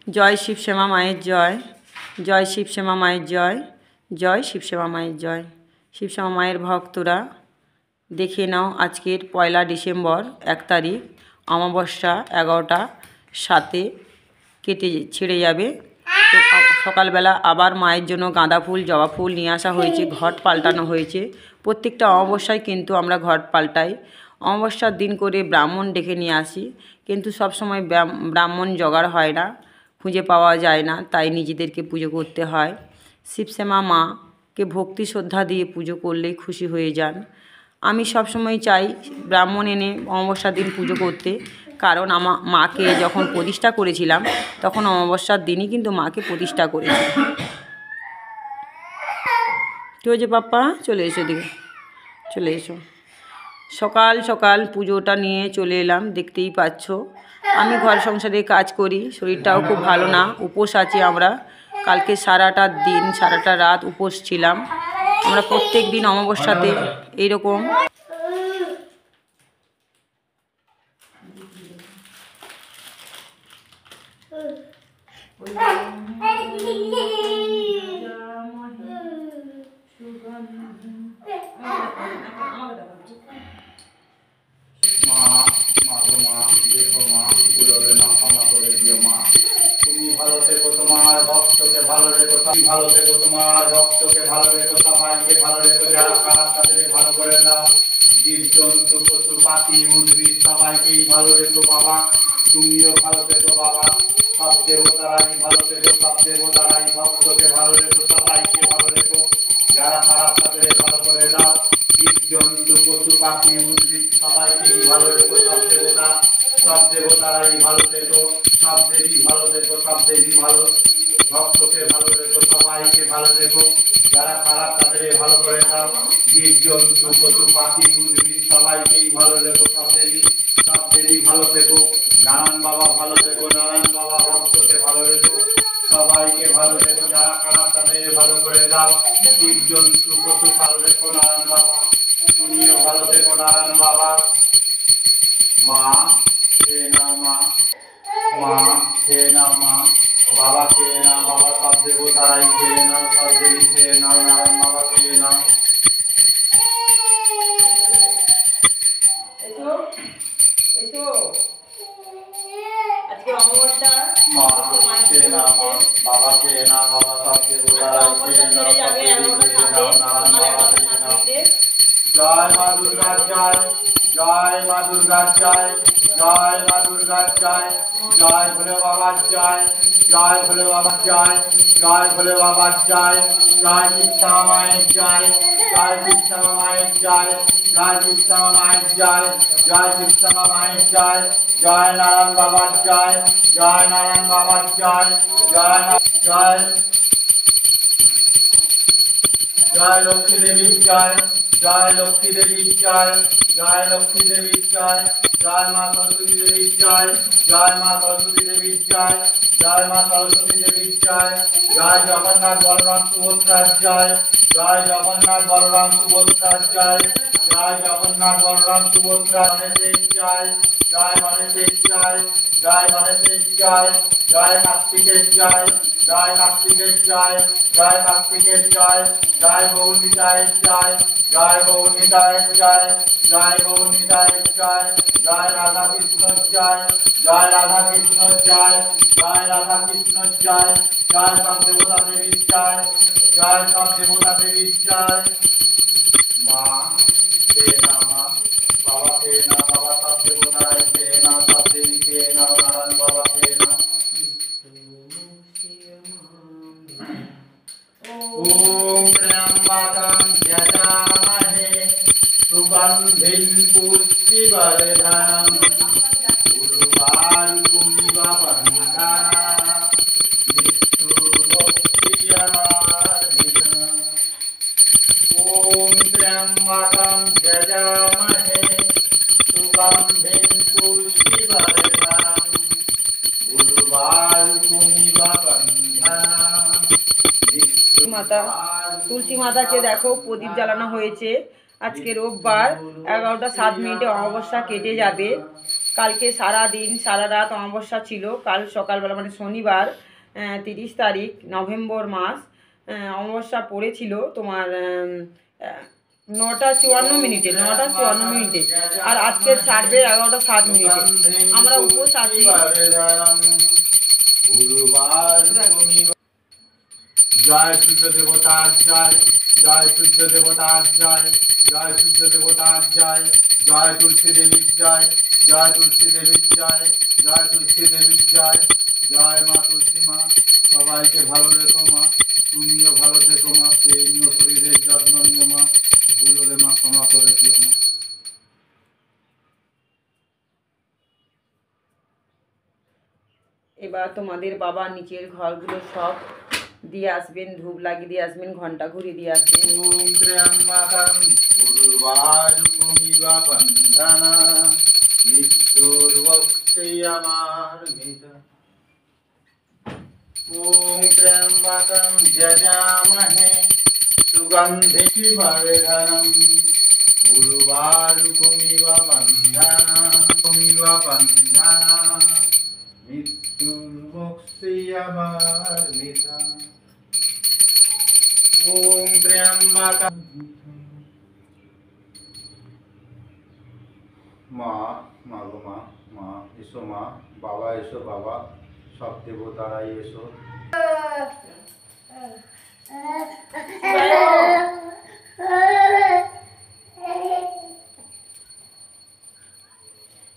জয় শিবশ্যামা মায়ের জয়, জয় শিবশ্যামা মায়ের জয়, জয় শিবশ্যামা মায়ের জয়। শিবশ্যামা মায়ের ভক্তরা দেখে নাও, আজকের 1 ডিসেম্বর 1 তারিখ অমাবস্যা 11টা 7 কেটে ছেড়ে যাবে। তো সকালবেলা আবার মায়ের জন্য গাঁদা ফুল জবা ফুল নিয়ে আসা হয়েছে, ঘট পাল্টানো হয়েছে। প্রত্যেকটা অমাবস্যায় কিন্তু আমরা ঘট পাল্টাই। অমাবস্যার দিন করে ব্রাহ্মণ ডেকে নিয়ে আসি, কিন্তু সবসময় ব্রাহ্মণ জোগাড় হয় না, খুঁজে পাওয়া যায় না, তাই নিজেদেরকে পুজো করতে হয়। শিবশ্যামা মাকে ভক্তি শ্রদ্ধা দিয়ে পুজো করলেই খুশি হয়ে যান। আমি সবসময় চাই ব্রাহ্মণ এনে অমাবস্যার দিন পুজো করতে, কারণ আমার মাকে যখন প্রতিষ্ঠা করেছিলাম তখন অমাবস্যার দিনই কিন্তু মাকে প্রতিষ্ঠা করেছি। কি হয়েছে পাপ্পা? চলে এসো, দিকে চলে এসো। সকাল সকাল পুজোটা নিয়ে চলে এলাম, দেখতেই পাচ্ছ। আমি ঘর সংসারে কাজ করি, শরীরটাও খুব ভালো না, উপোস আছি আমরা। কালকে সারাটা দিন সারাটা রাত উপোস ছিলাম আমরা। প্রত্যেক দিন অমাবস্যাতে এইরকম ভালো থেকো, তোমার ভক্তকে ভালো রেখো, ভালো থেকো, তোমার ভক্তকে ভালো রেখো, সবাইকে ভালো রেখো, যারা খারাপ তাদের ভালো করে দাও। জীব জন্তু পশু পাখি উদ্ভিদ সবাইকেই ভালো রেখো বাবা, তুমিও ভালো থেকো বাবা। সব দেবতারাই ভালো থেকো, সব দেবতারাই ভক্তকে ভালো রেখো, সবাইকে ভালো রেখো, যারা খারাপ তাদের ভালো করে দাও। জীব জন্তু পশু পাখি উদ্ভিদ সবাইকেই ভালো রেখো, সব দেবতারাই ভালো থেকো, সব দেবী ভালো থেকো, সব দেবী ভালো, ভক্তকে ভালো রেখো, সবাইকে ভালো রেখো, যারা খারাপ তাদের ভালো করে দাও। জীব জন্তু পশু পাখি উদ্ভিদ সবাইকেই ভালো রেখো, সব দেবী ভালো থেকো। নারায়ণ বাবা ভালো থেকো, নারায়ণ বাবা ভক্তকে ভালো রেখো, সবাইকে ভালো রেখো, যারা খারাপ তাদের ভালো করে দাও। জীব জন্তু পশু ভালো রেখো নারায়ণ বাবা, তুমিও ভালো থেকো নারায়ণ বাবা। মা খেয়ে নাও, মা খেয়ে নাও, বাবা খেয়ে নাও, বাবা সব দেবতারাই খেয়ে নাও, সব দেবী খেয়ে নাও, নারায়ণ বাবা খেয়ে নাও। আজকে অমাবস্যা, মা খেয়ে নাও, বাবা খেয়ে নাও, বাবা সব দেবতারাই খেয়ে নাও, সব দেবী খেয়ে নাও, নারায়ণ বাবা খেয়ে নাও। জয় মা দুর্গার জয়, জয় মা দুর্গার জয়, জয় মা দুর্গার জয়, জয় ভোলে বাবার জয়, জয় ভোলে বাবার জয়, জয় ভোলে বাবার জয়, জয় শিবশ্যামা মায়ের জয়, জয় শিবশ্যামা মায়ের জয়, জয় শিবশ্যামা মায়ের জয়, জয় শিবশ্যামা মায়ের জয়, জয় নারায়ণ বাবার জয়, জয় নারায়ণ বাবার জয়, জয় জয় জয় লক্ষ্মী দেবীর জয়, জয় লক্ষ্মী দেবীর জয়, জয় লক্ষ্মী দেবীর জয়, জয় মা সরস্বতী দেবীর জয়, জয় মা সরস্বতী দেবীর জয়, জয় মা সরস্বতী দেবীর জয়, জয় জগন্নাথ বলরাম সুভদ্রার জয়, জয় জগন্নাথ বলরাম সুভদ্রার জয়, জয় জগন্নাথ বলরাম সুভদ্রা গণেশের জয়, জয় গণেশের জয়, জয় গণেশের জয়, জয় কার্তিকের জয়, জয় কার্তিকের জয়, জয় কার্তিকের জয়, জয় গৌরীতায়ের জয়, জয় গৌরীতায়ের জয়, জয় গৌরীতায়ের জয়, জয় রাধা কৃষ্ণর জয়, জয় রাধা কৃষ্ণর জয়, জয় রাধা কৃষ্ণর জয়, জয় সব দেবতা দেবীর জয়, জয় সব দেবতা দেবীর জয়। মা খেয়ে নাও, বাবা খেয়ে নাও, বাবা সব দেবতারাই খেয়ে নাও, সব দেবী খেয়ে নাও, নারায়ণ বাবা খেয়ে নাও। ওম ত্র্যম্বকং যজামহে সুগন্ধিং পুষ্টিবর্ধনং উর্বারুকমিব বন্ধনাৎ মৃত্যুর্মুক্ষীয়মামৃতম। ওম ত্র্যম্বকং যজামহে সুগন্ধিং পুষ্টিবর্ধনং উর্বারুকমিব বন্ধনাৎ। মাতা তুলসী মাতাকে দেখো প্রদীপ জ্বালানো হয়েছে। আজকে রোববার 11টা 7 অমাবস্যা কেটে যাবে। কালকে সারা দিন সারা রাত অমাবস্যা ছিল। কাল সকালবেলা মানে শনিবার 30 তারিখ নভেম্বর মাস অমাবস্যা পড়েছিল তোমার 9:54 মিনিটে 9:54 মিনিটে, আর আজকে ছাড়বে 11:07 আমরা উপোস আছি। জয় সূর্য দেবতার জয়, জয় সূর্য দেবতার জয়, জয় সূর্য দেবতার জয়, জয় তুলসী দেবীর জয়, জয় তুলসী দেবীর জয়, জয় তুলসী দেবীর জয়, জয় মা তুলসী মা। সবাইকে ভালো রেখো মা, তুমিও ভালো থেকো মা, সেই নিয়ে শরীরের যত্ন নিও মা, ভুল হলে মা ক্ষমা করে দিও মা। এবার তোমাদের বাবা নিচের ঘরগুলো সব দিয়ে আসবেন, ধূপ লাগিয়ে দিয়ে আসবেন, ঘন্টা ঘুরিয়ে দিয়ে আসবেন। ওম ত্র্যম্বকং উর্বারুকমিব বন্ধনা মৃত্যুর্মুক্ষীয়মামৃতা। ওম ত্র্যম্বকং যজামহে সুগন্ধিঃ বর্ধনং উর্বারুকমিব বন্ধনা মৃত্যুর্মুক্ষীয়মামৃতা। ওম ত্র্যম্বকং। মা মা গো মা, মা এসো মা, বাবা এসো বাবা, সব দেবতারাই এসো।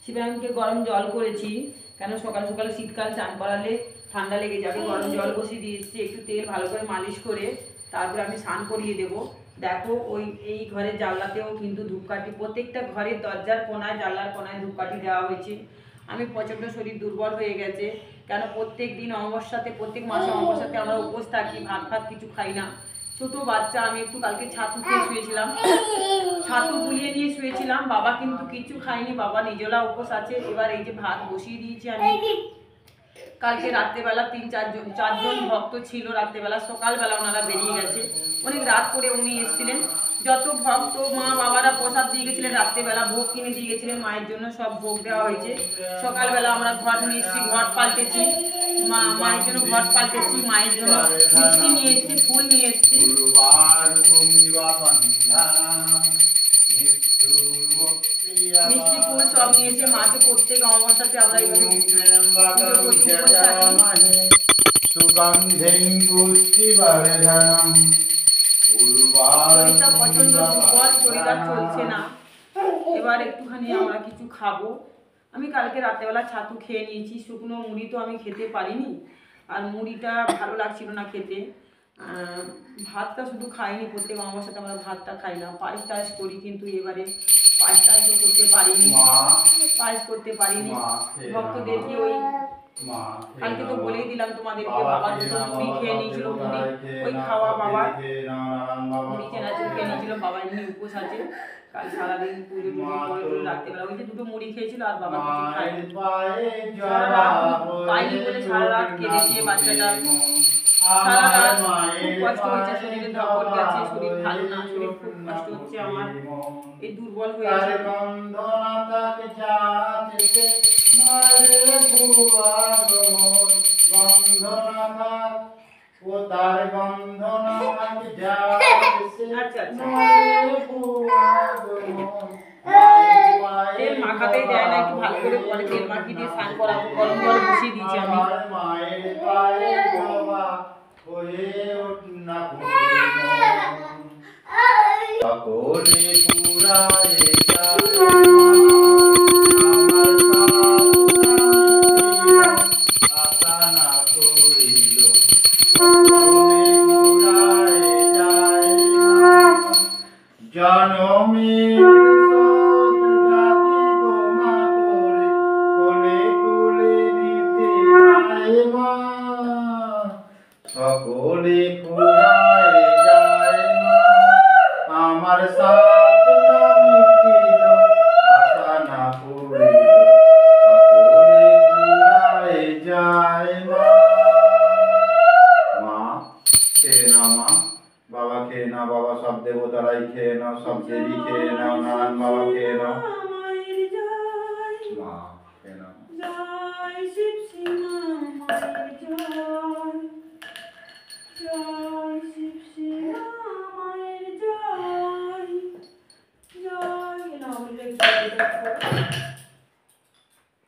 শিবায়নকে গরম জল করেছি, কেন সকাল সকাল শীতকাল চান করালে ঠান্ডা লেগে যাবে। গরম জল বসিয়ে দিয়ে এসেছি, একটু তেল ভালো করে মালিশ করে তারপরে আমি স্নান করিয়ে দেবো। দেখো ওই এই ঘরের জানলাতেও কিন্তু ধূপকাঠি, প্রত্যেকটা ঘরের দরজার কোনায় জানলার কোনায় ধূপকাঠি দেওয়া হয়েছে। আমি প্রচণ্ড শরীর দুর্বল হয়ে গেছে, কেন প্রত্যেক দিন অমাবস্যাতে, প্রত্যেক মাসে অমাবস্যাতে আমরা উপোস থাকি, ভাত ফাত কিছু খাই না। ছোট বাচ্চা, আমি একটু কালকে ছাতু খেয়ে শুয়েছিলাম, ছাতু গুলিয়ে নিয়ে শুয়েছিলাম। বাবা কিন্তু কিছু খায়নি, বাবা নিজেরা উপোস আছে। এবার এই যে ভাত বসিয়ে দিয়েছি আমি। কালকে রাত্রেবেলা 4জন ভক্ত ছিল রাত্রেবেলা, সকালবেলা ওনারা বেরিয়ে গেছে, অনেক রাত করে উনি এসেছিলেন। যত ভক্ত মা বাবারা প্রসাদ দিয়ে গেছিলেন, রাত্রেবেলা ভোগ কিনে দিয়ে গেছিলেন মায়ের জন্য, সব ভোগ দেওয়া হয়েছে। সকালবেলা আমরা ঘট নিয়ে এসেছি, ঘট পাল্টেছি, মায়ের জন্য ঘট পাল্টেছি, মায়ের জন্য মিষ্টি নিয়ে এসেছি, ফুল নিয়ে এসেছি। মিষ্টি ফুল সব নিয়ে এসে মাকে প্রত্যেক অমাবস্যাতে আমরা এইভাবে শরীরটা প্রচন্ড দুর্বল, শরীর আর চলছে না। এবার একটুখানি আমরা কিছু খাবো। আমি কালকে রাত্রেবেলা ছাতু খেয়ে নিয়েছি, শুকনো মুড়ি তো আমি খেতে পারিনি, আর মুড়িটা ভালো লাগছিল না খেতে। ভাতটা শুধু খাইনি, প্রত্যেক অমাবস্যাতে আমরা ভাতটা খাই না, পায়েস টায়েস করি, কিন্তু এবারে পায়েস টায়েসও করতে পারিনি, পায়েস করতে পারিনি ভক্তদেরকে। ওই কালকে তো বলেই দিলাম তোমাদেরকে, বাবা দুটো মুড়ি খেয়ে নিয়েছিল, মুড়ি ওই খাওয়া বাবা মুড়ি চেনাচুর খেয়ে নিয়েছিল। বাবা এমনি উপোস আছে, কাল সারাদিন পুজো টুজো করে রাত্রেবেলা ওই যে দুটো মুড়ি খেয়েছিল, আর বাবা কিছু খায়নি। সারা রাত পাইনি বলে সারা রাত কেঁদেছে বাচ্চাটা, সারা রাত খুব কষ্ট হচ্ছে, শরীরে ধকল গেছে, শরীর ভালো না, শরীর খুব কষ্ট হচ্ছে আমার, এই দুর্বল হয়েছে। তেল মাখাতেই দেয় না, একটু ভালো করে পরে তেল মাখিয়ে দিয়ে স্নান করাবো। গরম জল বসিয়ে দিয়েছি আমি। সকলে ফুরায় যায় মা, আমার সাত না মিটিল, আশা না পূরিল, সকলে ফুরায় যায় মা। মা খেয়ে না মা, বাবা খেয়ে না, বাবা সব দেবতারাই খেয়ে নাও, সব দেবী খেয়ে নাও, নারায়ণ বাবা খেয়ে নাও। মা জয় শিব শ্যামা মায়ের জয় জয়।